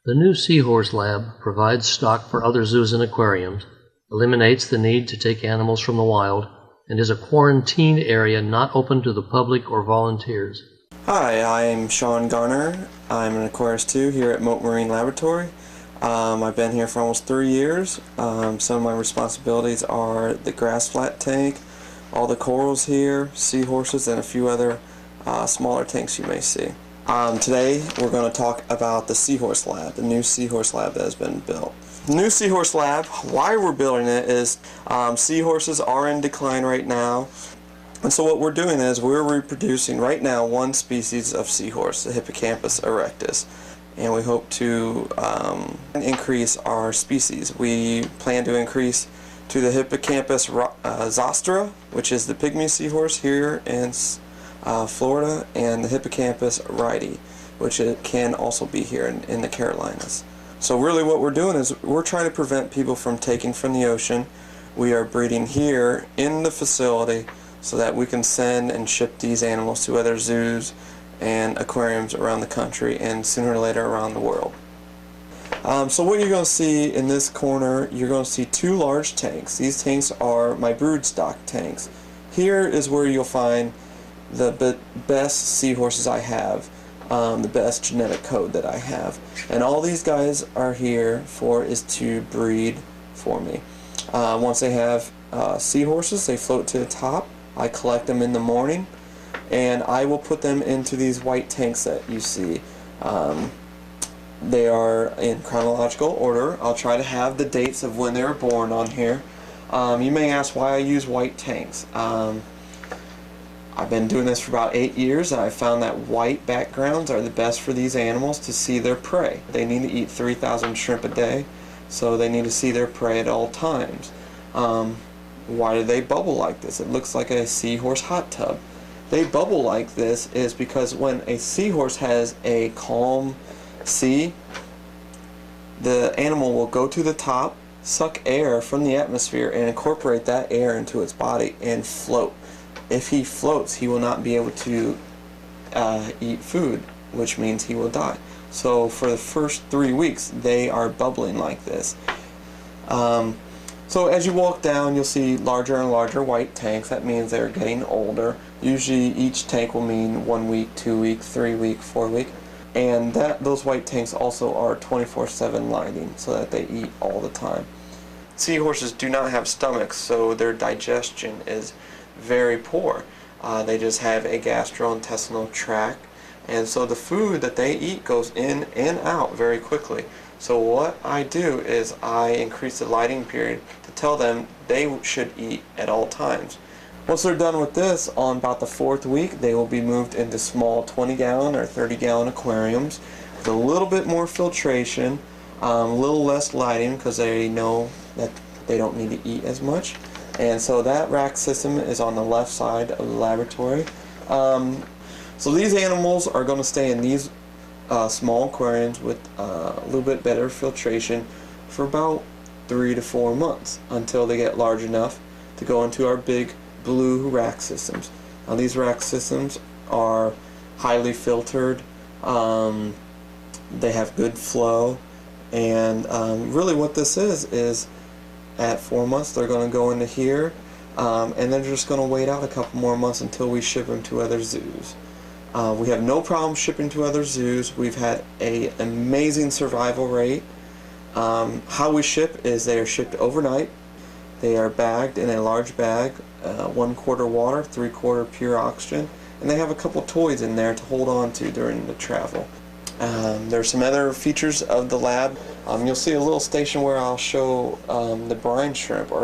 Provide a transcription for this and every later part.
The new Seahorse Lab provides stock for other zoos and aquariums, eliminates the need to take animals from the wild, and is a quarantined area not open to the public or volunteers. Hi, I'm Shawn Garner. I'm an Aquarist 2 here at Mote Marine Laboratory. I've been here for almost 3 years. Some of my responsibilities are the grass flat tank, all the corals here, seahorses, and a few other smaller tanks you may see. Today we're going to talk about the Seahorse Lab, the new Seahorse Lab that has been built. The new Seahorse Lab, why we're building it is seahorses are in decline right now. And so what we're doing is we're reproducing right now one species of seahorse, the Hippocampus erectus. And we hope to increase our species. We plan to increase to the Hippocampus zostra, which is the pygmy seahorse here in Florida, and the Hippocampus rhydi, which it can also be here in the Carolinas. So really what we're doing is we're trying to prevent people from taking from the ocean. We are breeding here in the facility so that we can send and ship these animals to other zoos and aquariums around the country and sooner or later around the world. So what you're going to see in this corner, you're going to see two large tanks. These tanks are my broodstock tanks. Here is where you'll find the best seahorses I have, the best genetic code that I have. And all these guys are here for is to breed for me. Once they have seahorses, they float to the top. I collect them in the morning, and I will put them into these white tanks that you see. They are in chronological order. I'll try to have the dates of when they were born on here. You may ask why I use white tanks. I've been doing this for about 8 years, and I found that white backgrounds are the best for these animals to see their prey. They need to eat 3,000 shrimp a day, so they need to see their prey at all times. Why do they bubble like this? It looks like a seahorse hot tub. They bubble like this is because when a seahorse has a calm sea, the animal will go to the top, suck air from the atmosphere, and incorporate that air into its body and float. If he floats, he will not be able to eat food, which means he will die. So for the first 3 weeks, they are bubbling like this. So as you walk down, you'll see larger and larger white tanks. That means they're getting older. Usually each tank will mean 1 week, 2 week, 3 week, 4 week. And those white tanks also are 24/7 lighting so that they eat all the time. Seahorses do not have stomachs, so their digestion is very poor. They just have a gastrointestinal tract, and so the food that they eat goes in and out very quickly. So what I do is I increase the lighting period to tell them they should eat at all times. Once they're done with this, on about the 4th week, they will be moved into small 20-gallon or 30-gallon aquariums with a little bit more filtration, a little less lighting because they know that they don't need to eat as much. And so that rack system is on the left side of the laboratory. So these animals are going to stay in these small aquariums with a little bit better filtration for about 3 to 4 months until they get large enough to go into our big blue rack systems. Now these rack systems are highly filtered, they have good flow, and really what this is at 4 months they're going to go into here, and they're just going to wait out a couple more months until we ship them to other zoos. We have no problem shipping to other zoos. We've had an amazing survival rate. How we ship is they are shipped overnight. They are bagged in a large bag, 1/4 water, 3/4 pure oxygen, and they have a couple toys in there to hold on to during the travel. There's some other features of the lab. You'll see a little station where I'll show the brine shrimp, or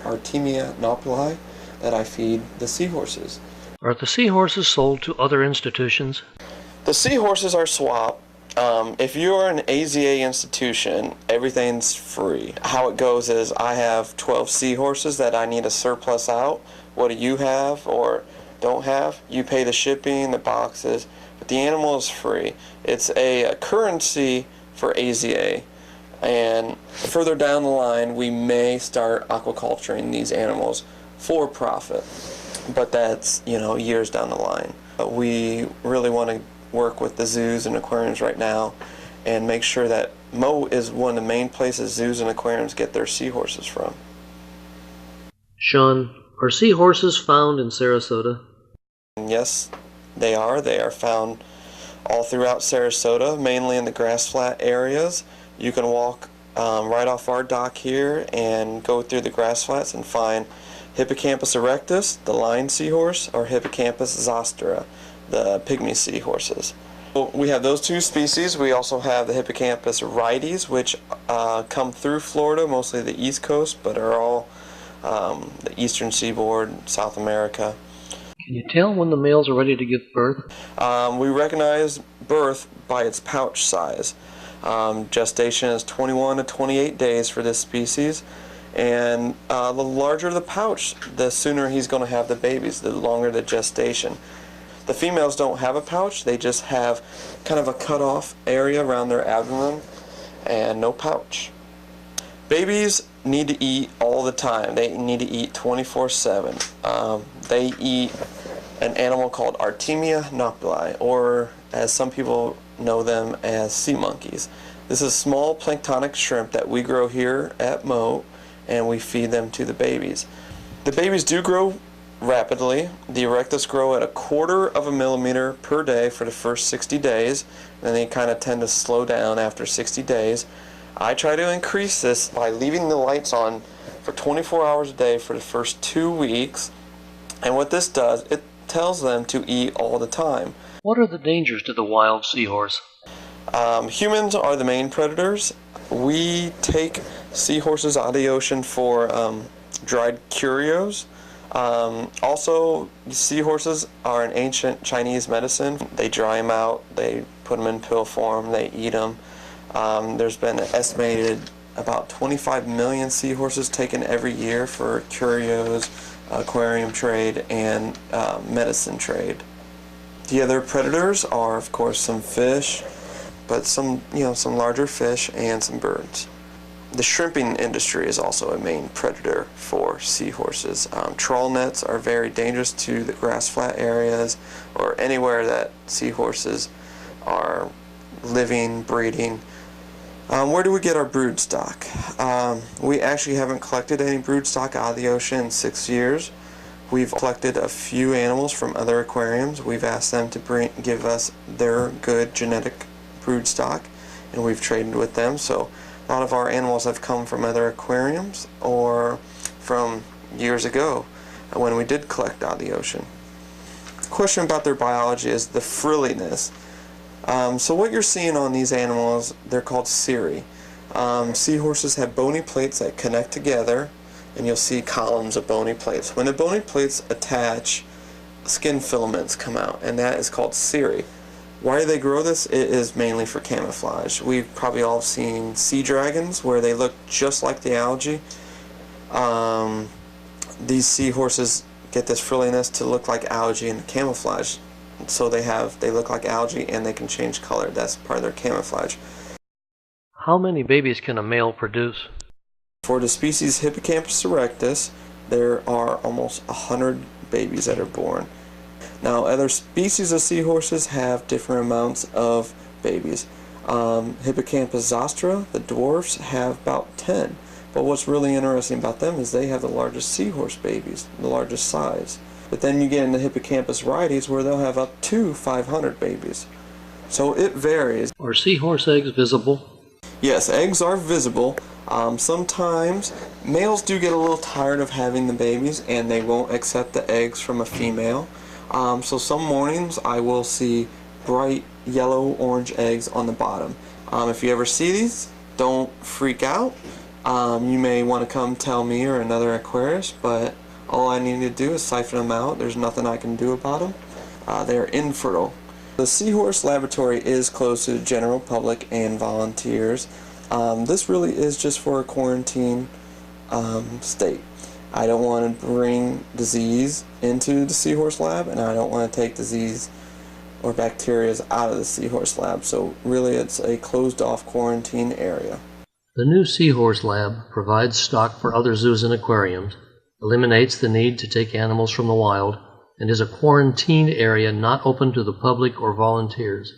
Artemia naupliae, that I feed the seahorses. Are the seahorses sold to other institutions? The seahorses are swapped. If you're an AZA institution, everything's free. How it goes is I have 12 seahorses that I need to surplus out. What do you have or don't have? You pay the shipping, the boxes, but the animal is free. It's a currency for AZA, and further down the line we may start aquaculturing these animals for profit, but that's, years down the line. We really want to work with the zoos and aquariums right now and make sure that Moat is one of the main places zoos and aquariums get their seahorses from. Shawn, are seahorses found in Sarasota? Yes, they are. They are found all throughout Sarasota, mainly in the grass flat areas. You can walk right off our dock here and go through the grass flats and find Hippocampus erectus, the lion seahorse, or Hippocampus zostera, the pygmy seahorses. We have those two species. We also have the Hippocampus rites, which come through Florida, mostly the East Coast, but are all the eastern seaboard, South America. Can you tell when the males are ready to give birth? We recognize birth by its pouch size. Gestation is 21 to 28 days for this species, and the larger the pouch, the sooner he's going to have the babies, the longer the gestation. The females don't have a pouch, they just have kind of a cut-off area around their abdomen and no pouch. Babies need to eat all the time. They need to eat 24/7. They eat an animal called Artemia noctuli, or as some people know them as sea monkeys. This is a small planktonic shrimp that we grow here at Moat, and we feed them to the babies. The babies do grow rapidly. The erectus grow at 1/4 of a millimeter per day for the first 60 days, and then they kind of tend to slow down after 60 days. I try to increase this by leaving the lights on for 24 hours a day for the first 2 weeks, and what this does, it tells them to eat all the time. What are the dangers to the wild seahorse? Humans are the main predators. We take seahorses out of the ocean for dried curios. Also, seahorses are an ancient Chinese medicine. They dry them out, they put them in pill form, they eat them. There's been an estimated about 25 million seahorses taken every year for curios, aquarium trade, and medicine trade. The other predators are, of course, some fish, but some larger fish and some birds. The shrimping industry is also a main predator for seahorses. Trawl nets are very dangerous to the grass flat areas or anywhere that seahorses are living, breeding. Where do we get our brood stock? We actually haven't collected any brood stock out of the ocean in 6 years. We've collected a few animals from other aquariums. We've asked them to give us their good genetic brood stock, and we've traded with them. So a lot of our animals have come from other aquariums or from years ago when we did collect out of the ocean. The question about their biology is the frilliness. So what you're seeing on these animals, they're called cirri. Seahorses have bony plates that connect together, and you'll see columns of bony plates. When the bony plates attach, skin filaments come out, and that is called cirri. Why do they grow this? It is mainly for camouflage. We've probably all seen sea dragons where they look just like the algae. These seahorses get this frilliness to look like algae and camouflage. So they look like algae and they can change color. That's part of their camouflage. How many babies can a male produce? For the species Hippocampus erectus, there are almost 100 babies that are born. Now, other species of seahorses have different amounts of babies. Hippocampus zostera, the dwarfs, have about 10. But what's really interesting about them is they have the largest seahorse babies, the largest size. But then you get into Hippocampus rites where they'll have up to 500 babies. So it varies. Are seahorse eggs visible? Yes, eggs are visible. Sometimes males do get a little tired of having the babies and they won't accept the eggs from a female. So some mornings I will see bright yellow-orange eggs on the bottom. If you ever see these, don't freak out. You may want to come tell me or another aquarist, but all I need to do is siphon them out. There's nothing I can do about them. They're infertile. The Seahorse Laboratory is closed to the general public and volunteers. This really is just for a quarantine state. I don't want to bring disease into the Seahorse Lab, and I don't want to take disease or bacteria out of the Seahorse Lab. So really it's a closed-off quarantine area. The new Seahorse Lab provides stock for other zoos and aquariums, eliminates the need to take animals from the wild, and is a quarantined area not open to the public or volunteers.